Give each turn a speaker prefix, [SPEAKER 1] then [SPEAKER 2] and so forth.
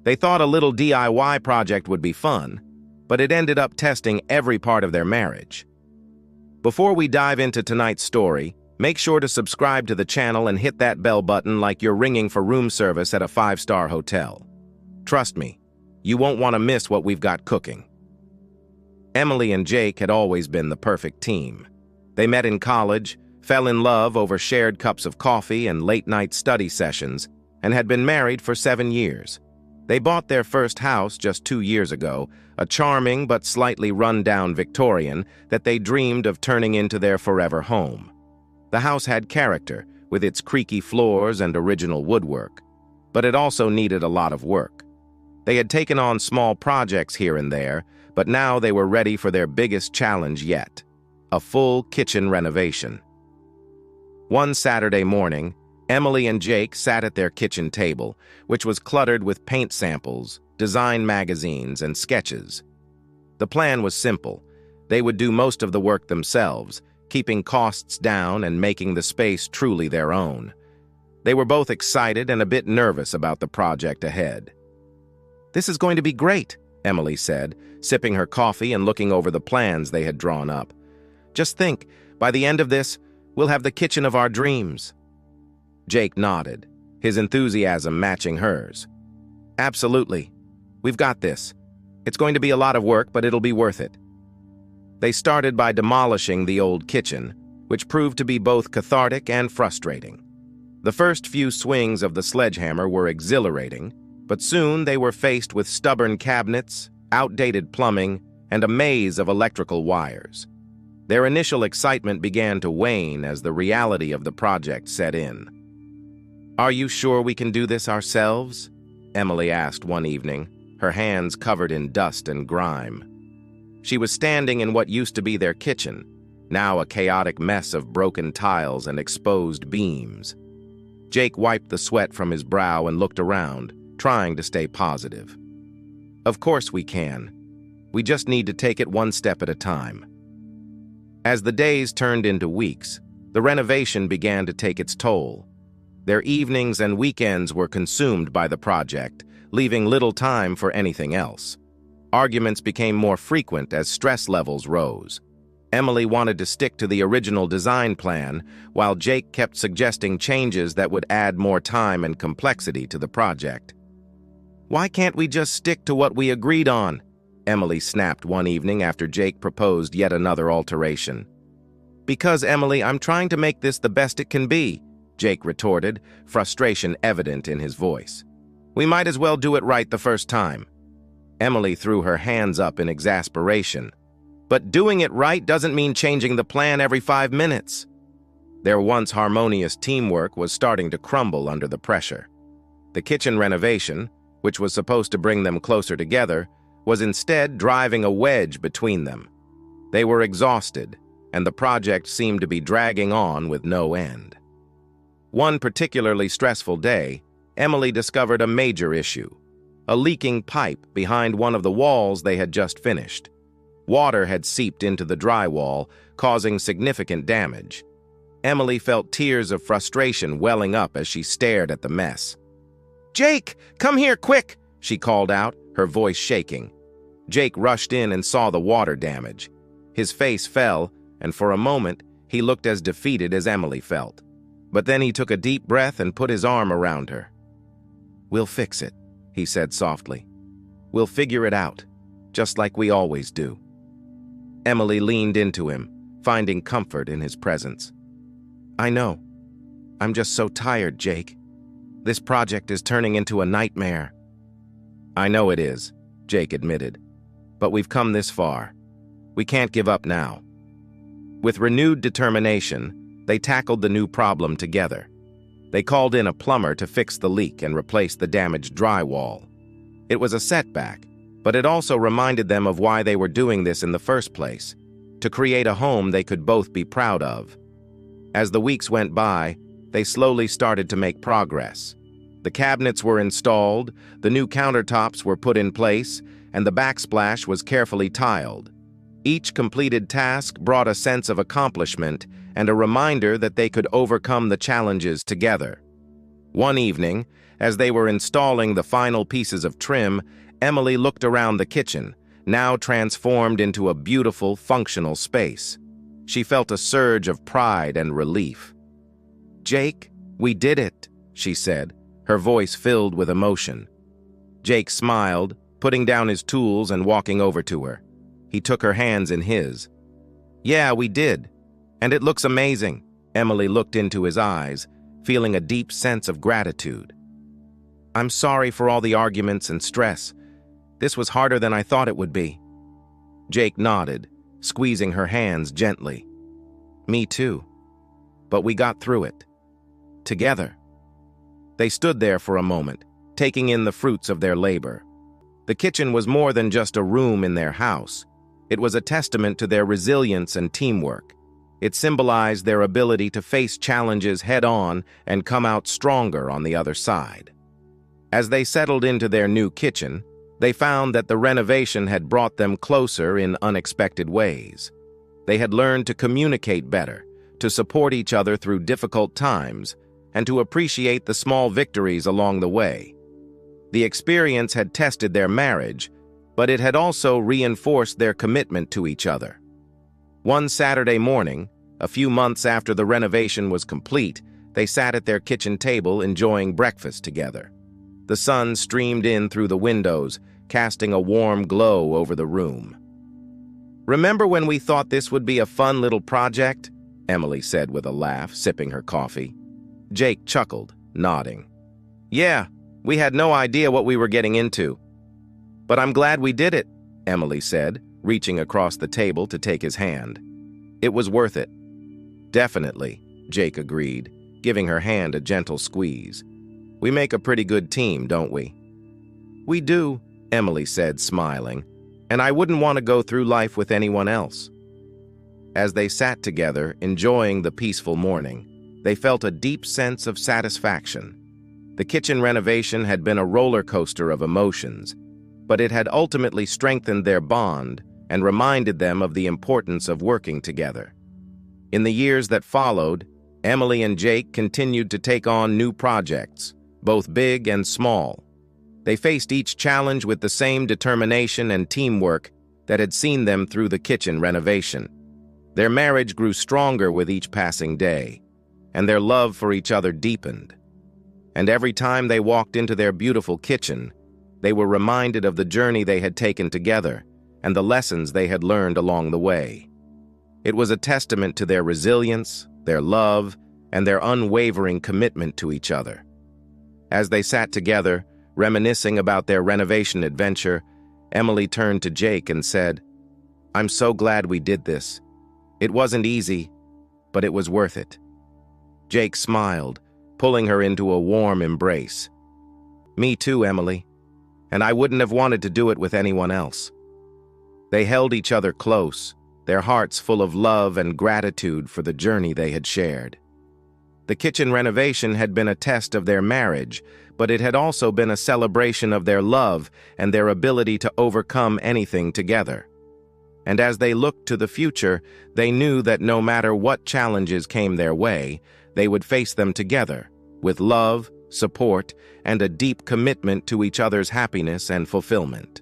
[SPEAKER 1] They thought a little DIY project would be fun, but it ended up testing every part of their marriage. Before we dive into tonight's story, make sure to subscribe to the channel and hit that bell button like you're ringing for room service at a 5-star hotel. Trust me, you won't want to miss what we've got cooking. Emily and Jake had always been the perfect team. They met in college, fell in love over shared cups of coffee and late-night study sessions, and had been married for 7 years. They bought their first house just 2 years ago, a charming but slightly run-down Victorian that they dreamed of turning into their forever home. The house had character, with its creaky floors and original woodwork, but it also needed a lot of work. They had taken on small projects here and there, but now they were ready for their biggest challenge yet, a full kitchen renovation. One Saturday morning, Emily and Jake sat at their kitchen table, which was cluttered with paint samples, design magazines, and sketches. The plan was simple. They would do most of the work themselves, keeping costs down and making the space truly their own. They were both excited and a bit nervous about the project ahead. "This is going to be great," Emily said, sipping her coffee and looking over the plans they had drawn up. "Just think, by the end of this, we'll have the kitchen of our dreams." Jake nodded, his enthusiasm matching hers. "Absolutely. We've got this. It's going to be a lot of work, but it'll be worth it." They started by demolishing the old kitchen, which proved to be both cathartic and frustrating. The first few swings of the sledgehammer were exhilarating, but soon they were faced with stubborn cabinets, outdated plumbing, and a maze of electrical wires. Their initial excitement began to wane as the reality of the project set in. "Are you sure we can do this ourselves?" Emily asked one evening, her hands covered in dust and grime. She was standing in what used to be their kitchen, now a chaotic mess of broken tiles and exposed beams. Jake wiped the sweat from his brow and looked around, trying to stay positive. "Of course we can. We just need to take it one step at a time." As the days turned into weeks, the renovation began to take its toll. Their evenings and weekends were consumed by the project, leaving little time for anything else. Arguments became more frequent as stress levels rose. Emily wanted to stick to the original design plan, while Jake kept suggesting changes that would add more time and complexity to the project. "Why can't we just stick to what we agreed on?" Emily snapped one evening after Jake proposed yet another alteration. "Because, Emily, I'm trying to make this the best it can be," Jake retorted, frustration evident in his voice. "We might as well do it right the first time." Emily threw her hands up in exasperation. "But doing it right doesn't mean changing the plan every 5 minutes." Their once harmonious teamwork was starting to crumble under the pressure. The kitchen renovation, which was supposed to bring them closer together, was instead driving a wedge between them. They were exhausted, and the project seemed to be dragging on with no end. One particularly stressful day, Emily discovered a major issue: a leaking pipe behind one of the walls they had just finished. Water had seeped into the drywall, causing significant damage. Emily felt tears of frustration welling up as she stared at the mess. "Jake, come here, quick!" she called out, her voice shaking. Jake rushed in and saw the water damage. His face fell, and for a moment, he looked as defeated as Emily felt. But then he took a deep breath and put his arm around her. "We'll fix it," he said softly. "We'll figure it out, just like we always do." Emily leaned into him, finding comfort in his presence. "I know. I'm just so tired, Jake. This project is turning into a nightmare." "I know it is," Jake admitted. "But we've come this far. We can't give up now." With renewed determination, they tackled the new problem together. They called in a plumber to fix the leak and replace the damaged drywall. It was a setback, but it also reminded them of why they were doing this in the first place, to create a home they could both be proud of. As the weeks went by, they slowly started to make progress. The cabinets were installed, the new countertops were put in place, and the backsplash was carefully tiled. Each completed task brought a sense of accomplishment and a reminder that they could overcome the challenges together. One evening, as they were installing the final pieces of trim, Emily looked around the kitchen, now transformed into a beautiful, functional space. She felt a surge of pride and relief. "Jake, we did it," she said, her voice filled with emotion. Jake smiled, putting down his tools and walking over to her. He took her hands in his. "Yeah, we did. And it looks amazing." Emily looked into his eyes, feeling a deep sense of gratitude. "I'm sorry for all the arguments and stress. This was harder than I thought it would be." Jake nodded, squeezing her hands gently. "Me too. But we got through it. Together." They stood there for a moment, taking in the fruits of their labor. The kitchen was more than just a room in their house. It was a testament to their resilience and teamwork. It symbolized their ability to face challenges head-on and come out stronger on the other side. As they settled into their new kitchen, they found that the renovation had brought them closer in unexpected ways. They had learned to communicate better, to support each other through difficult times, and to appreciate the small victories along the way. The experience had tested their marriage, but it had also reinforced their commitment to each other. One Saturday morning, a few months after the renovation was complete, they sat at their kitchen table enjoying breakfast together. The sun streamed in through the windows, casting a warm glow over the room. "Remember when we thought this would be a fun little project?" Emily said with a laugh, sipping her coffee. Jake chuckled, nodding. "Yeah, we had no idea what we were getting into. But I'm glad we did it," Emily said, reaching across the table to take his hand. "It was worth it." "Definitely," Jake agreed, giving her hand a gentle squeeze. "We make a pretty good team, don't we?" "We do," Emily said, smiling, "and I wouldn't want to go through life with anyone else." As they sat together, enjoying the peaceful morning, they felt a deep sense of satisfaction. The kitchen renovation had been a roller coaster of emotions, but it had ultimately strengthened their bond and reminded them of the importance of working together. In the years that followed, Emily and Jake continued to take on new projects, both big and small. They faced each challenge with the same determination and teamwork that had seen them through the kitchen renovation. Their marriage grew stronger with each passing day, and their love for each other deepened. And every time they walked into their beautiful kitchen, they were reminded of the journey they had taken together and the lessons they had learned along the way. It was a testament to their resilience, their love, and their unwavering commitment to each other. As they sat together, reminiscing about their renovation adventure, Emily turned to Jake and said, "I'm so glad we did this. It wasn't easy, but it was worth it." Jake smiled, pulling her into a warm embrace. "Me too, Emily. And I wouldn't have wanted to do it with anyone else." They held each other close, their hearts full of love and gratitude for the journey they had shared. The kitchen renovation had been a test of their marriage, but it had also been a celebration of their love and their ability to overcome anything together. And as they looked to the future, they knew that no matter what challenges came their way, they would face them together, with love, support, and a deep commitment to each other's happiness and fulfillment.